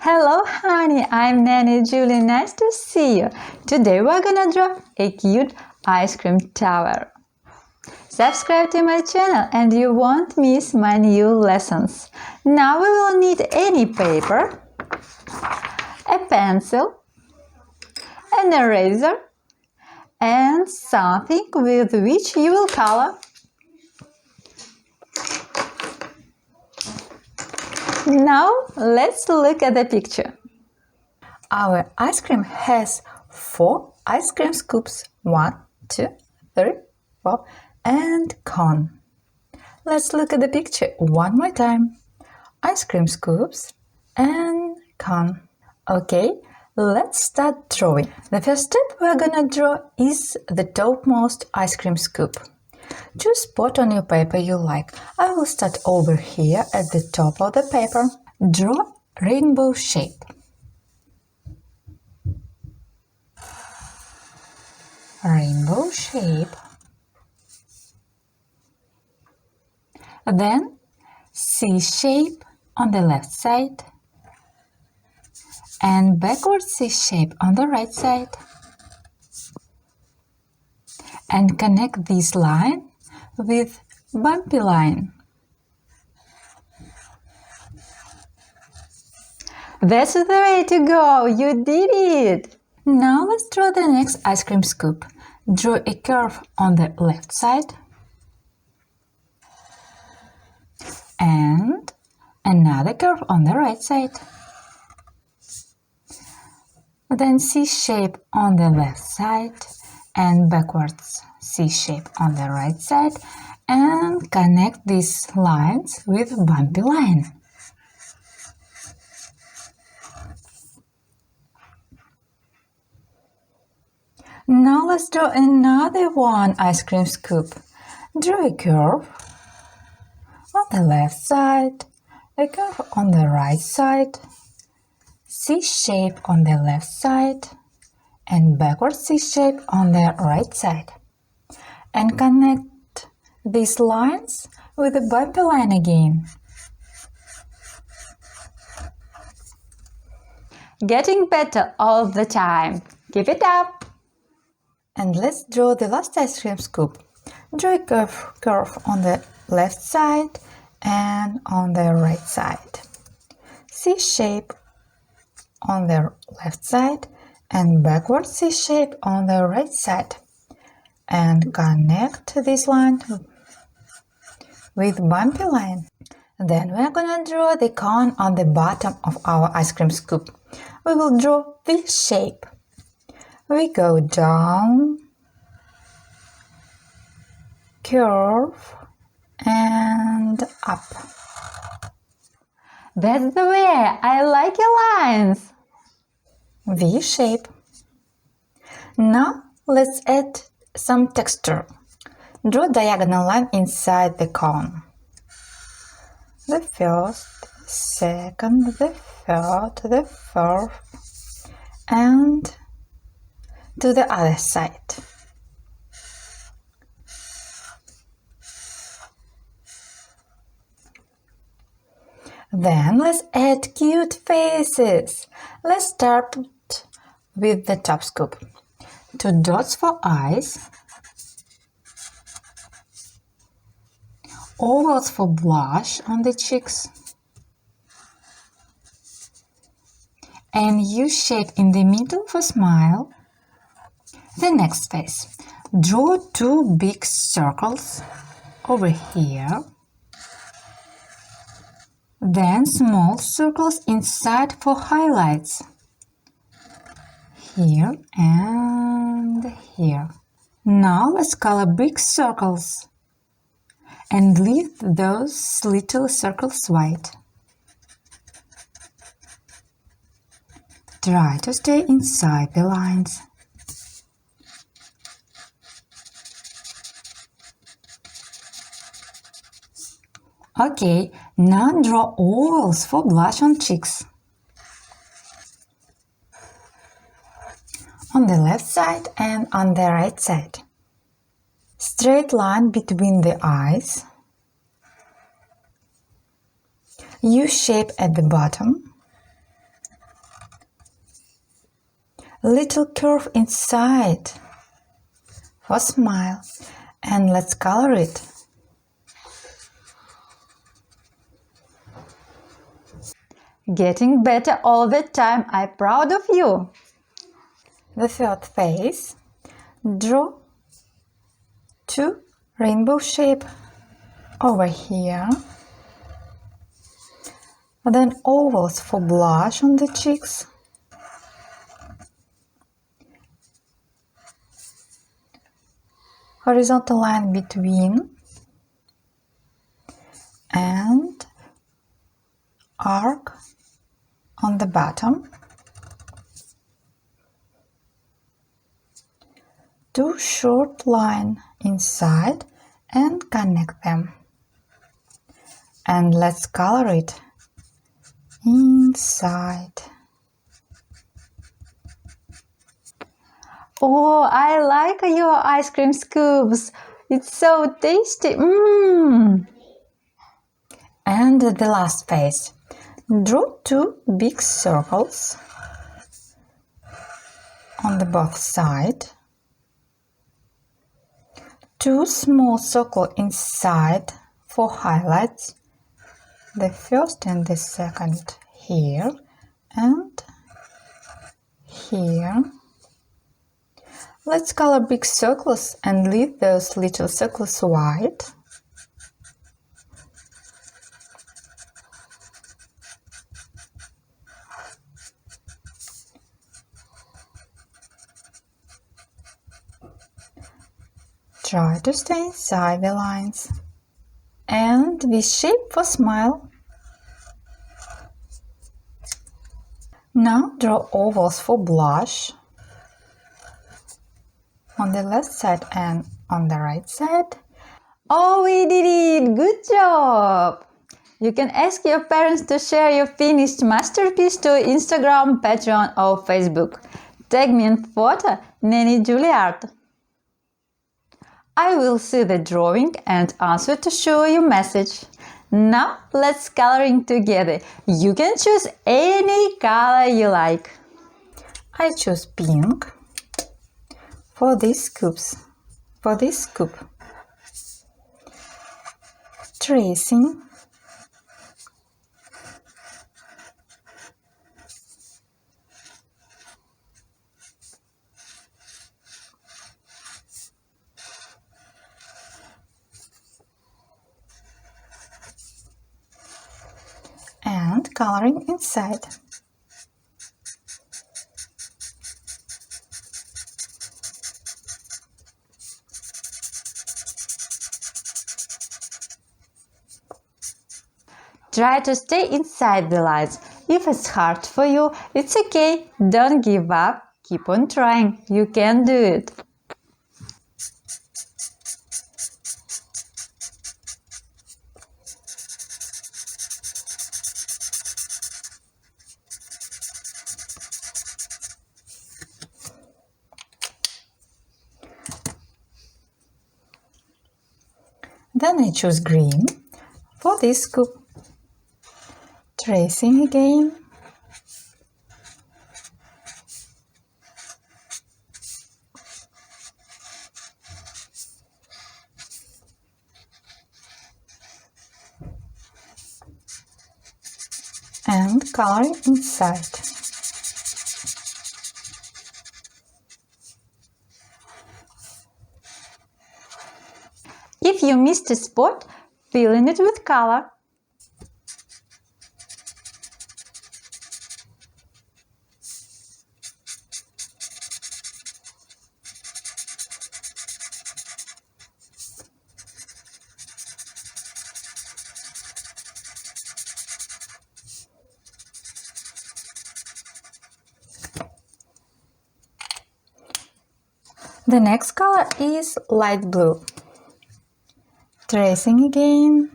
Hello honey, I'm Nanny Julie, nice to see you. Today we're gonna draw a cute ice cream tower. Subscribe to my channel and you won't miss my new lessons. Now we will need any paper, a pencil, an eraser, and something with which you will color. Now let's look at the picture. Our ice cream has 4 ice cream scoops. 1, 2, 3, 4, and cone. Let's look at the picture one more time. Ice cream scoops and cone. Okay, let's start drawing. The first step we're gonna draw is the topmost ice cream scoop. Choose spot on your paper you like. I will start over here at the top of the paper. Draw rainbow shape. Rainbow shape. Then C shape on the left side and backward C shape on the right side. And connect this line with bumpy line. That's the way to go! You did it! Now let's draw the next ice cream scoop. Draw a curve on the left side and another curve on the right side. Then C shape on the left side and backwards C shape on the right side and connect these lines with bumpy line. Now let's draw another one ice cream scoop. Draw a curve on the left side, a curve on the right side, C shape on the left side and backward C shape on the right side. And connect these lines with the bumpy line again. Getting better all the time. Keep it up! And let's draw the last ice cream scoop. Draw a curve on the left side and on the right side. C shape on the left side and backward C shape on the right side. And connect this line with bumpy line. Then we're gonna draw the cone on the bottom of our ice cream scoop. We will draw this shape. We go down, curve, and up. That's the way! I like your lines! V shape. Now let's add some texture. Draw diagonal line inside the cone. The first, second, the third, the fourth, and to the other side. Then let's add cute faces. Let's start with the top scoop. 2 dots for eyes, ovals for blush on the cheeks, and U shape in the middle for smile. The next face. Draw 2 big circles over here, then small circles inside for highlights. Here and here. Now let's color big circles and leave those little circles white. Try to stay inside the lines. Okay, now draw ovals for blush on cheeks. On the left side and on the right side. Straight line between the eyes. U shape at the bottom. little curve inside for smile, and let's color it. Getting better all the time. I'm proud of you. The third phase. Draw 2 rainbow shape over here. Then ovals for blush on the cheeks. Horizontal line between. And arc on the bottom. 2 short line inside and connect them. And let's color it inside. Oh, I like your ice cream scoops. It's so tasty. And the last phase. Draw 2 big circles on the both sides. 2 small circles inside for highlights. The first and the second here and here. Let's color big circles and leave those little circles white. Try to stay inside the lines. And this shape for smile. Now draw ovals for blush on the left side and on the right side. Oh, we did it! Good job! You can ask your parents to share your finished masterpiece to Instagram, Patreon or Facebook. Tag me in photo, Nanny Julie Art. I will see the drawing and answer to show you message. Now let's coloring together. You can choose any color you like. I choose pink for these scoops. For this scoop. Tracing. And coloring inside. Try to stay inside the lines. If it's hard for you, it's okay. Don't give up. Keep on trying. You can do it. Then I choose green for this scoop. Tracing again. And coloring inside. If you missed a spot, fill in it with color. The next color is light blue. Tracing again.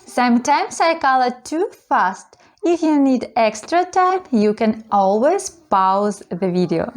Sometimes I color too fast. If you need extra time, you can always pause the video.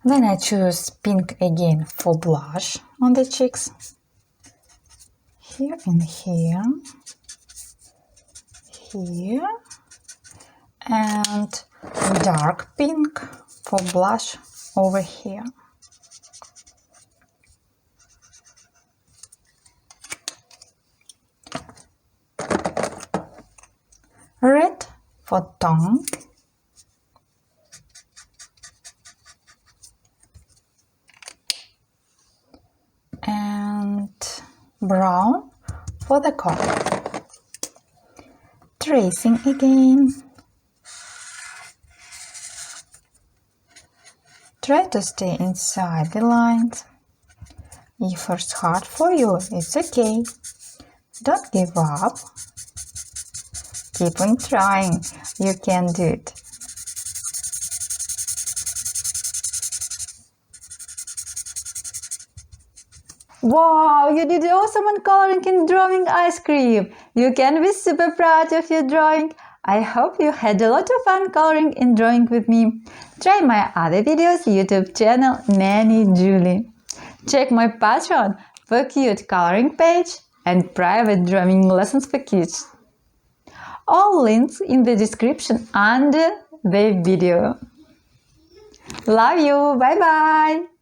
Then I choose pink again for blush on the cheeks. Here and here. Here. And dark pink for blush over here. Red for tongue. And brown for the collar. Tracing again. Try to stay inside the lines. If it's hard for you, it's okay. Don't give up. Keep on trying. You can do it. Wow, you did awesome on coloring and drawing ice cream. You can be super proud of your drawing. I hope you had a lot of fun coloring and drawing with me. Try my other videos YouTube channel Nanny Julie. Check my Patreon for cute coloring page and private drawing lessons for kids. All links in the description under the video. Love you. Bye bye.